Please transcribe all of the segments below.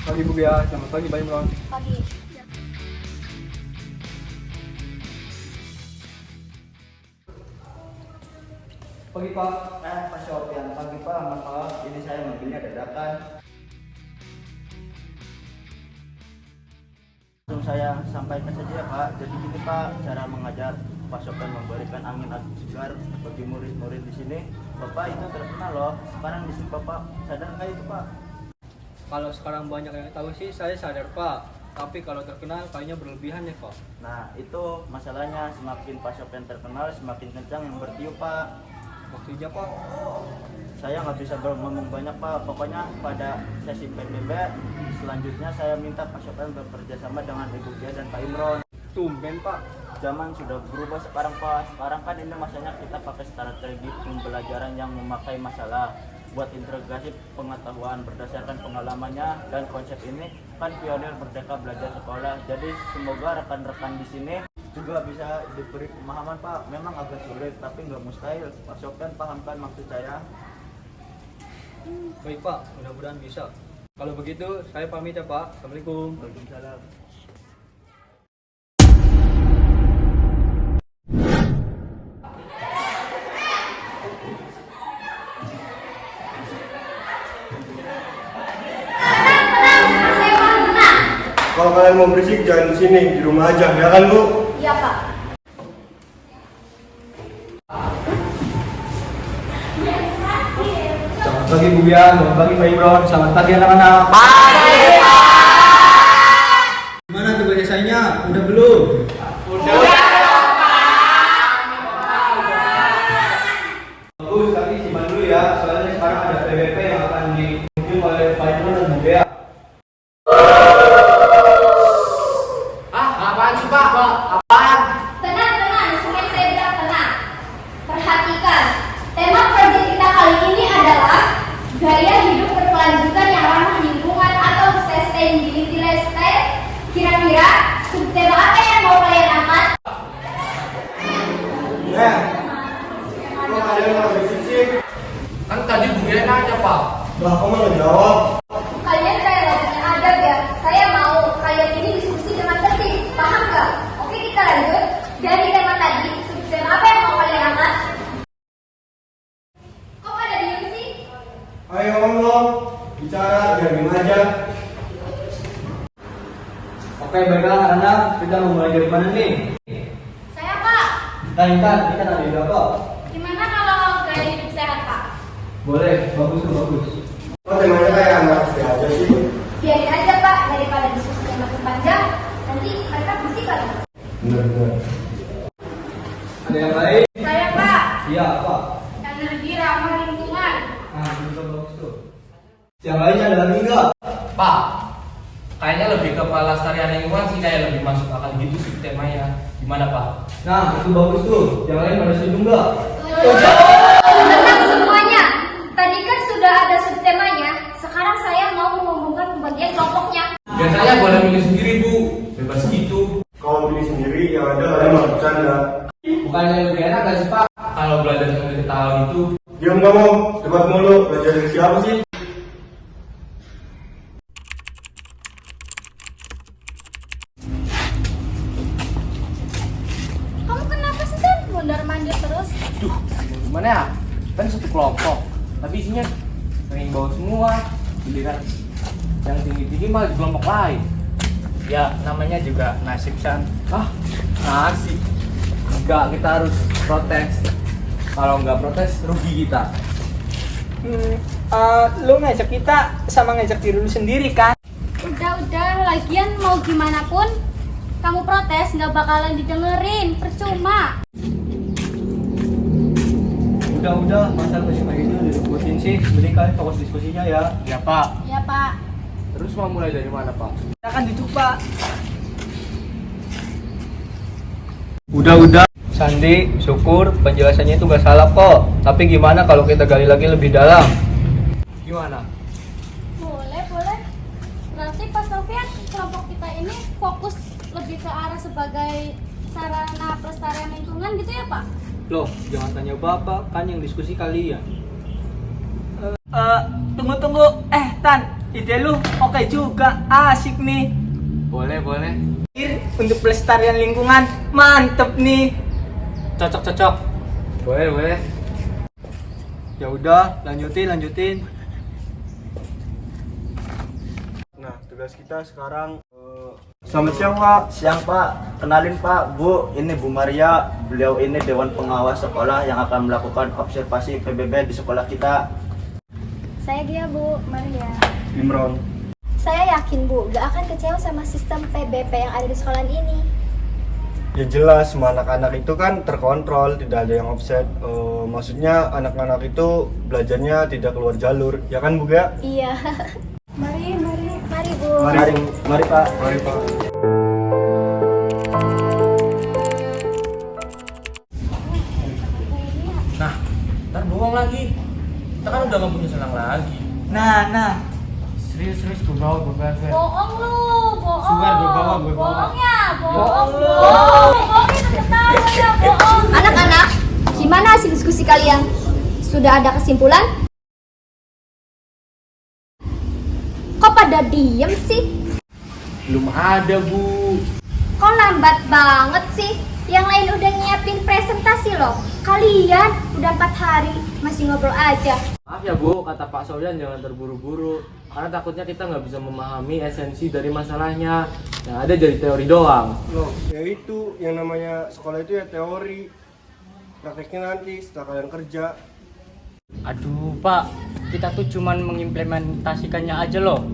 Pagi Bu Bia, selamat pagi Pak Imron. Pagi. Pagi Pak. Pak Sofian, pagi Pak, maaf ini saya manggilnya dadakan. Langsung saya sampaikan saja Pak, jadi gini Pak, cara mengajar Pak Sofian memberikan angin segar bagi murid-murid di sini. Bapak itu terkenal loh, sekarang di sini Bapak sadar nggak itu Pak? Kalau sekarang banyak yang tahu sih saya sadar Pak, tapi kalau terkenal kayaknya berlebihan ya Pak. Nah itu masalahnya, semakin Pak Sofian terkenal semakin kencang yang bertiup Pak. Waktunya Pak. Saya nggak bisa ngomong banyak Pak, pokoknya pada sesi PBB selanjutnya saya minta Pak Sofian bekerja sama dengan Ibu Bia dan Pak Imron. Tumben Pak. Zaman sudah berubah sekarang Pak, sekarang kan ini masanya kita pakai strategi pembelajaran yang memakai masalah buat integrasi pengetahuan berdasarkan pengalamannya, dan konsep ini kan pionir Merdeka Belajar Sekolah. Jadi semoga rekan-rekan di sini juga bisa diberi pemahaman Pak. Memang agak sulit tapi nggak mustahil. Pak Sofian paham kan maksud saya? Baik Pak, mudah-mudahan bisa. Kalau begitu saya pamit ya Pak. Assalamualaikum. Waalaikumsalam. Kalau kalian mau berisik jangan di sini, di rumah aja, ya kan Bu? Iya Pak. Selamat pagi Bu Bia, selamat pagi Pak Imron, selamat pagi anak-anak. Gimana tuh biasanya? Udah belum? Bagus, tapi simpan dulu ya, soalnya sekarang ada PBP yang akan dipimpin oleh Pak Imron dan Bu Bia. Tenang, semuanya saya bilang tenang. Perhatikan, tema proyek kita kali ini adalah gaya hidup berkelanjutan yang ramah lingkungan atau sustainability lifestyle. Kira-kira subtema apa yang mau kalian angkat? Kok kalian mau berisik sih? Kan tadi Bu Bia nanya Pak. Lah, kamu nggak jawab? Kalian kayak gak punya adab ya. Saya mau kalian ini diskusi dengan tertib. Paham gak? Oke, kita lanjut. Dari tema tadi, subtema apa yang mau kalian angkat? Kok pada diem sih? Ayo ngomong, bicara, jangan diem aja. Oke, baiklah anak-anak, kita mau mulai dari mana nih? Saya Pak. Intan, ini kan ada berapa? Gimana kalau gaya hidup sehat Pak? Boleh, bagus tuh, bagus. Kok temanya kayak anak SD aja sih? Biarin aja Pak, daripada diskusinya makin panjang, nanti mereka bersih kali. Bener-bener. Ada yang lain? Saya Pak, Iya, Pak. energi ramah lingkungan. Nah, itu bagus tuh. Yang lain ada lagi enggak? Pak, kayaknya lebih ke pelestarian lingkungan sih, kayak lebih masuk akal gitu sih temanya. Gimana Pak? Nah, itu bagus tuh. Yang lain pada setuju enggak? Tenang semuanya, tadi kan sudah ada subtemanya. Sekarang saya mau mengumumkan pembagian kelompoknya. Biasanya boleh milih sendiri Bu, bebas gitu. Kalau pilih sendiri, yang ada kalian mau bercanda. Bukannya lebih enak gak sih Pak? Kalau belajar sambil ketawa gitu. Diam kamu, debat mulu, belajar dari siapa sih? Kamu kenapa sih San? Mondar-mandir terus? Duh, gimana ya? Kan satu kelompok, tapi isinya sering bawa semua. Giliran yang tinggi-tinggi malah di kelompok lain. Ya, namanya juga nasib San. Ah, nasib. Enggak, kita harus protes. Kalau nggak protes, rugi kita. Lu ngajak kita sama ngajak diri lu sendiri kan? Udah, lagian mau gimana pun, kamu protes nggak bakalan didengerin, percuma. Udah, masa cuma itu disebutin sih. Mending kalian fokus diskusinya ya. Ya Pak. Ya Pak. Terus mau mulai dari mana Pak? Kita kan dicoba. Udah. Sandi, syukur penjelasannya itu nggak salah kok. Tapi gimana kalau kita gali lagi lebih dalam? Gimana? Boleh. Berarti Pak Sofian, kelompok kita ini fokus lebih ke arah sebagai sarana pelestarian lingkungan gitu ya Pak? Loh, jangan tanya Bapak, kan yang diskusi kalian. Tunggu. Tan, ide lu oke juga, asik nih. Boleh, boleh. Untuk pelestarian lingkungan, mantep nih. Cocok. Boleh, boleh. Ya udah, lanjutin. Nah, tugas kita sekarang selamat siang, Pak. Siang Pak, kenalin Pak, Bu, ini Bu Maria. Beliau ini Dewan Pengawas Sekolah yang akan melakukan observasi PBB di sekolah kita. Saya Gia Bu, Maria. Imron. Saya yakin Bu, gak akan kecewa sama sistem PBP yang ada di sekolah ini. Ya jelas, semua anak-anak itu kan terkontrol, tidak ada yang offset. Maksudnya anak-anak itu belajarnya tidak keluar jalur, ya kan Bu Ga? Iya. Mari Bu. Mari Pak. Mari Pak. Nah, ntar bohong lagi. Kita kan udah gak punya senang lagi. Nah. Serius, gue bawa. Bohong lu, bohong. Sugar, gue bawa. Bohong ya, bohong lu. Bohong itu ketawa ya, bohong. Anak-anak, gimana hasil diskusi kalian? Sudah ada kesimpulan? Kok pada diem sih? Belum ada, Bu. Kok lambat banget sih? Yang lain udah nyiapin presentasi loh. Kalian udah 4 hari masih ngobrol aja. Maaf ya Bu, kata Pak Solian jangan terburu-buru. Karena takutnya kita nggak bisa memahami esensi dari masalahnya. Yang ada jadi teori doang. Loh, ya itu yang namanya sekolah itu ya teori. Prakteknya nanti setelah kalian kerja. Aduh Pak, kita tuh cuman mengimplementasikannya aja loh.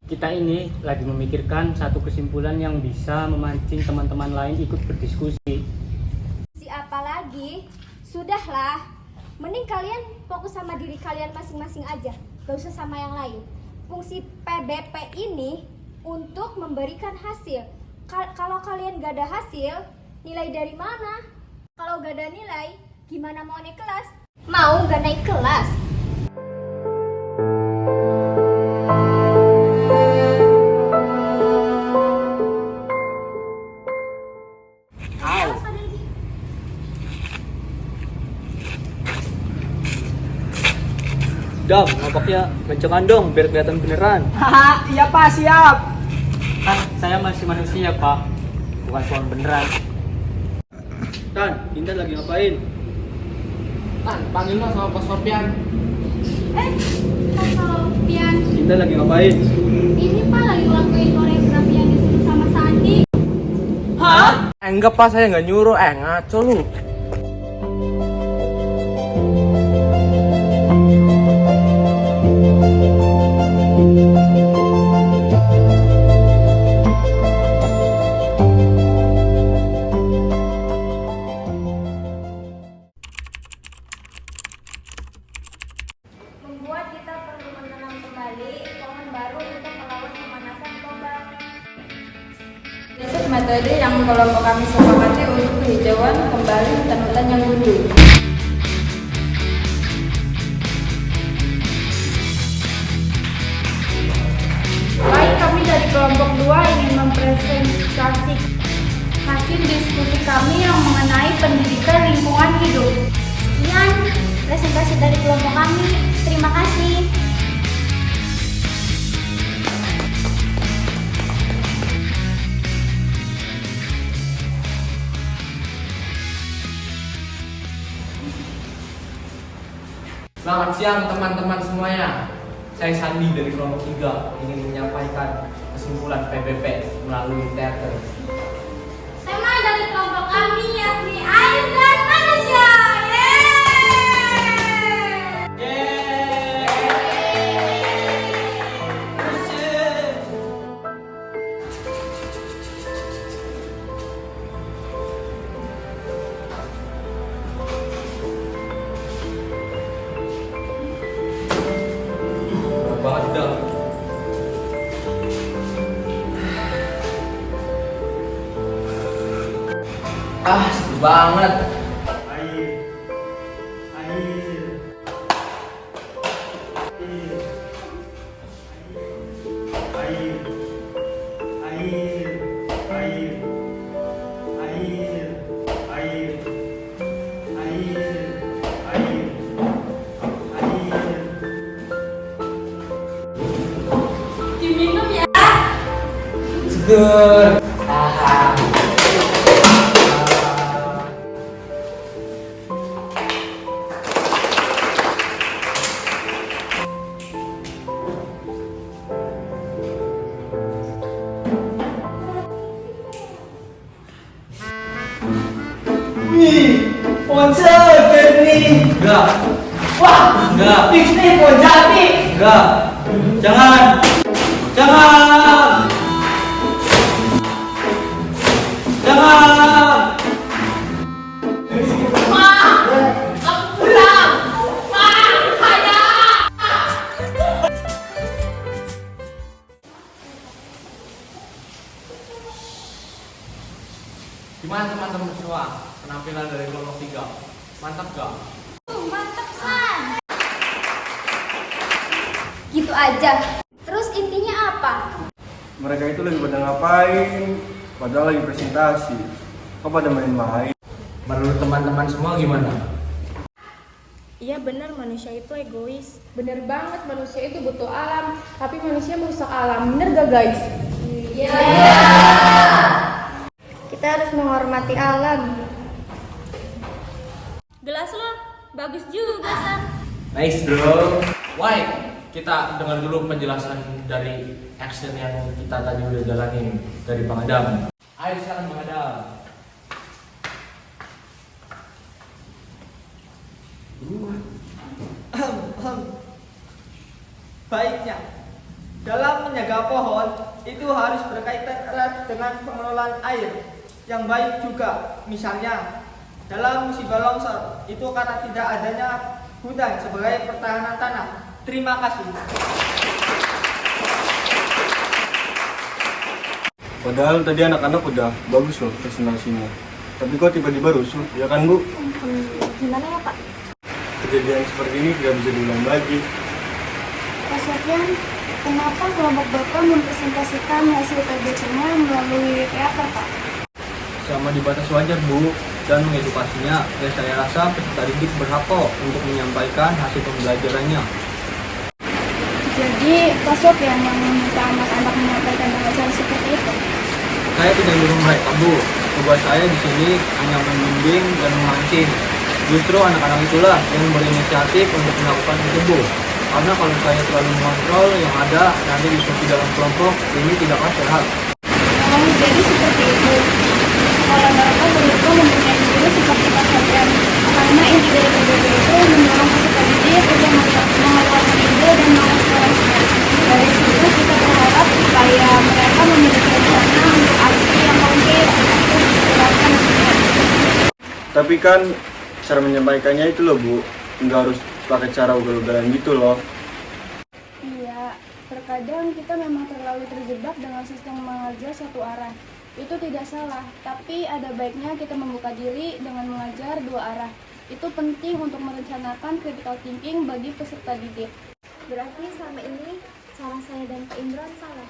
Kita ini lagi memikirkan satu kesimpulan yang bisa memancing teman-teman lain ikut berdiskusi. Siapa lagi? Sudahlah, mending kalian fokus sama diri kalian masing-masing aja. Gak usah sama yang lain. Fungsi PBP ini untuk memberikan hasil. Kalau kalian gak ada hasil, nilai dari mana? Kalau gak ada nilai, gimana mau naik kelas? Mau gak naik kelas? Dam, nampaknya kencengan dong biar kelihatan beneran. Haha, iya Pak, siap. Kan saya masih manusia Pak, bukan soal beneran. Tan, Intan lagi ngapain? Tan, panggil Mas sama Pak Sorpian. Pak Sofian, Intan lagi ngapain? ini Pak lagi ngelakuin koreografi yang disuruh sama Sandi. Enggak Pak, saya nggak nyuruh. Ngaco lu. Membuat kita perlu menanam kembali pohon baru untuk melawan pemanasan global. Untuk metode yang kelompok kami sepakati untuk penghijauan kembali hutan-hutan yang gundul. Baik, kami dari kelompok 2 ingin mempresentasi hasil diskusi kami yang mengenai pendidikan lingkungan hidup. Sekian presentasi dari kelompok kami. Terima kasih. Selamat siang teman-teman semuanya. Saya Sandi dari kelompok 3 ingin menyampaikan kesimpulan PBP melalui teater. Tema dari kelompok kami yakni air dan manusia. Berat banget udah. Seru banget. Air. Air. Air. Air. Air. Air. Air. Air. Air. Air. Ger. Wih, pohon seger nih. Enggak, Wah, enggak, fix nih pohon jati. enggak. Jangan. Jangan. Jangan. Gimana teman-teman semua? Penampilan dari kelompok 3. Mantap gak? Mantap, San. Gitu aja. Terus intinya apa? Mereka itu lagi pada ngapain? Padahal lagi presentasi. Kok pada main-main? Menurut teman-teman semua gimana? Iya benar, manusia itu egois. Bener banget, manusia itu butuh alam, tapi manusia merusak alam. Bener gak guys? Iya. Kita harus menghormati alam. Gelas lo bagus juga, San. Nice bro. Why? Kita dengar dulu penjelasan dari action yang kita tadi udah jalanin dari Bang Adam. Ayo sekarang Bang Adam. Baiknya, dalam menjaga pohon itu harus berkaitan erat dengan pengelolaan air yang baik juga. Misalnya, dalam musibah longsor itu karena tidak adanya hutan sebagai pertahanan tanah. Terima kasih. Padahal tadi anak-anak udah bagus loh presentasinya. Tapi kok tiba-tiba rusuh, ya kan Bu? Gimana ya Pak? Kejadian seperti ini tidak bisa diulang lagi. Pak Sofyan, kenapa kelompok Bapak mempresentasikan hasil PBC-nya melalui teater Pak? Selama di batas wajar Bu, dan mengedukasinya, ya saya rasa peserta didik berhak kok untuk menyampaikan hasil pembelajarannya. Jadi Pak Sofyan yang meminta anak-anak menyampaikan bahasa seperti itu? Saya tidak menyuruh mereka Bu, tugas saya di sini hanya membimbing dan memancing. Justru anak-anak itulah yang berinisiatif untuk melakukan itu Bu. Karena kalau saya terlalu mengontrol yang ada nanti diskusi dalam kelompok ini tidaklah sehat. Oh, jadi seperti itu. Kalau mereka begitu mempunyai diri seperti Pak Sofyan, karena inti dari PBB itu mendorong peserta didik untuk mengeluarkan ide dan mengeksplorasinya. Dari situ kita berharap supaya mereka memiliki rencana untuk aksi yang konkret untuk diterapkan nantinya. Tapi kan cara menyampaikannya itu loh Bu, nggak harus pakai cara ugal-ugalan gitu loh. Iya, terkadang kita memang terlalu terjebak dengan sistem mengajar satu arah. Itu tidak salah, tapi ada baiknya kita membuka diri dengan mengajar dua arah. Itu penting untuk merencanakan critical thinking bagi peserta didik. Berarti selama ini cara saya dan Pak Imran salah.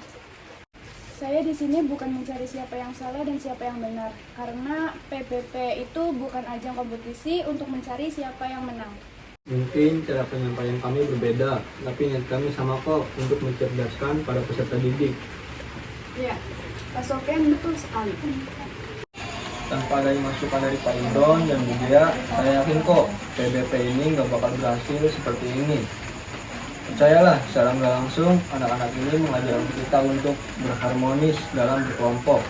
Saya di sini bukan mencari siapa yang salah dan siapa yang benar, karena PPP itu bukan ajang kompetisi untuk mencari siapa yang menang. Mungkin cara penyampaian kami berbeda, tapi niat kami sama kok untuk mencerdaskan para peserta didik. Ya, Pak Sofyan betul sekali. Tanpa adanya masukan dari Pak Imron dan Bu Dea, saya yakin kok PBP ini nggak bakal berhasil seperti ini. Percayalah, secara nggak langsung anak-anak ini mengajarkan kita untuk berharmonis dalam berkelompok.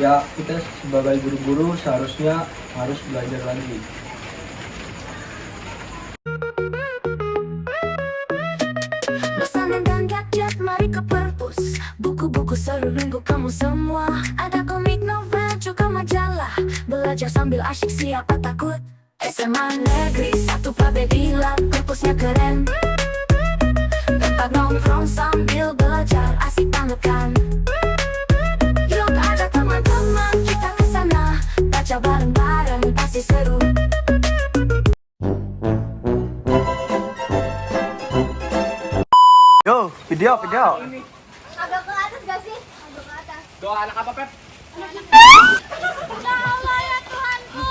Ya, kita sebagai guru-guru seharusnya harus belajar lagi. Pesanan dan gadget, mari ke perpus. Buku-buku seru nunggu kamu semua. Ada komik, novel, juga majalah. Belajar sambil asyik, siapa takut? SMA Negeri 1 Pabe bilang perpusnya keren. Tempat nongkrong sambil belajar, asik banget kan? Yuk ajak teman-teman kita kesana. Baca bareng-bareng pasti seru. Yo, video. Agak ke atas gak sih? Agak ke atas. Doa anak apa Pep? Ya Allah ya Tuhanku.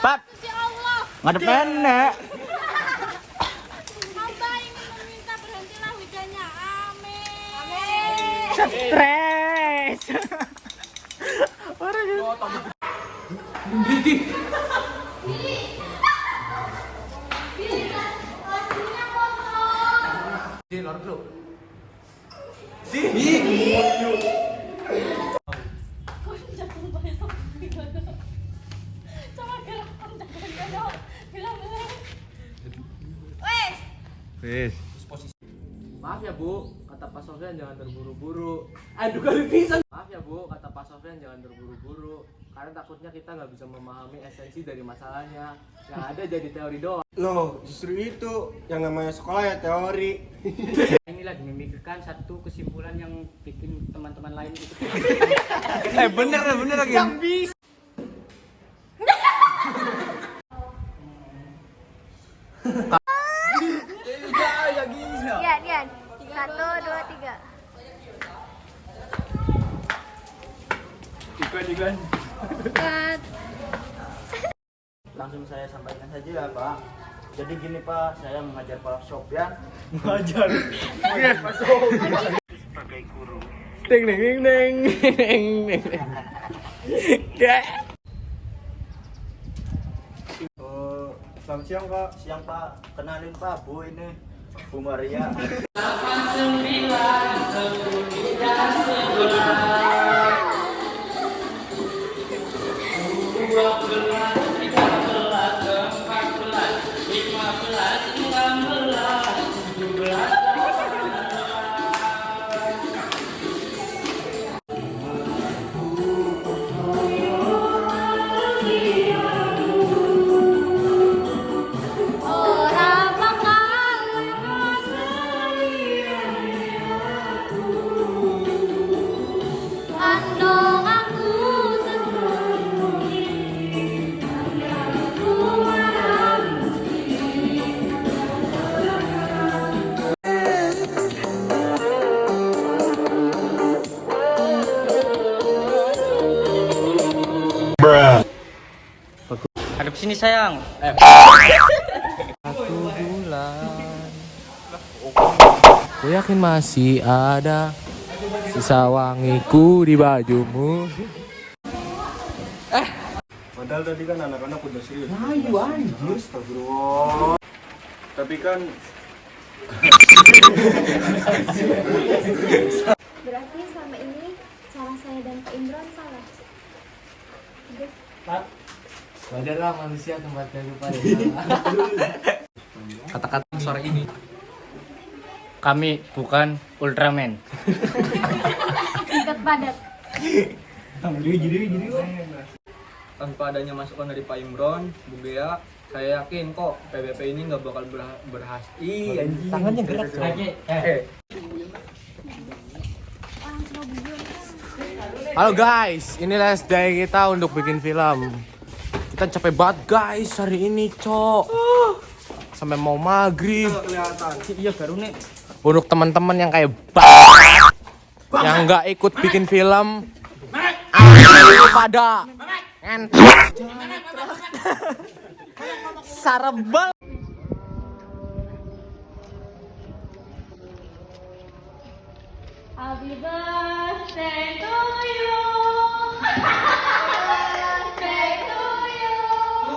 Pap, Ya Allah. ngadep nenek. Hamba ingin meminta berhentilah hujannya. Amin. Stres. guys. Parah guys. Maaf ya Bu, kata Pak Sofyan jangan terburu-buru. Aduh kali bisa. Maaf ya Bu, kata Pak Sofyan jangan terburu-buru. Karena takutnya kita nggak bisa memahami esensi dari masalahnya. Yang ada jadi teori doang. Loh, justru itu yang namanya sekolah ya teori. Ini lagi memikirkan satu kesimpulan yang bikin teman-teman lain itu. Bener lagi. Yang bisa. Dian, Dian. 1, 2, 3. Ikan. Langsung saya sampaikan saja ya Pak. Jadi gini Pak, saya mengajar Pak Sofyan. Ngajar. Sebagai guru. Ding. Selamat siang Kak. Siang Pak, kenalin Pak, Bu ini Bu Maria. Orang bakal andong aku Hadap sini sayang. Satu bulan. Ku yakin masih ada sisa wangiku di bajumu. Padahal tadi kan anak-anak udah serius. Ayo anjir. Astagfirullah. Tapi kan Berarti selama ini cara saya dan Pak Imron salah. Wajarlah manusia tempatnya lupa ya. Kata-kata sore ini. Kami bukan Ultraman. Singkat padat. Tanpa adanya masukan dari Pak Imron, Bu Bea, saya yakin kok PBP ini nggak bakal berhasil. Anjing. Tangannya gerak. Halo guys, ini last day kita untuk bikin film. Kita capek banget guys hari ini, Cok. Sampai mau maghrib. Iya baru nih. Untuk teman-teman yang kayak yang nggak ikut bikin film, pada sarebel. Happy birthday to you. Happy birthday to you.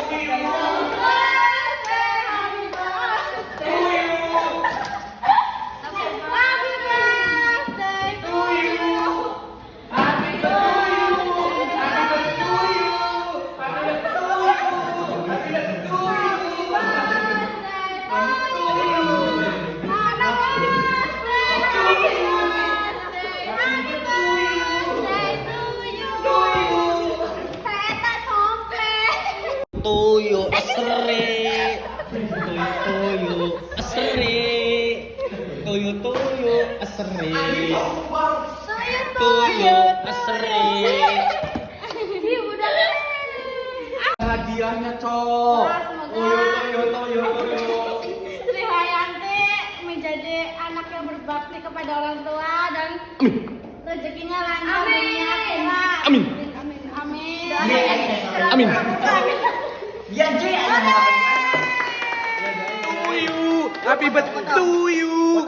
Happy birthday, happy birthday to you. Happy birthday to you. Happy to you. Happy to you. Happy to you. Happy to Toyo asri. Toyo asri. Toyo asri. Toyo asri. Hadiahnya, Cok. Toyo. Sri Hayanti menjadi anak yang berbakti kepada orang tua dan rezekinya lancar dunia akhirat. Amin. Amin. Ya Jay. To you. Happy birthday to you.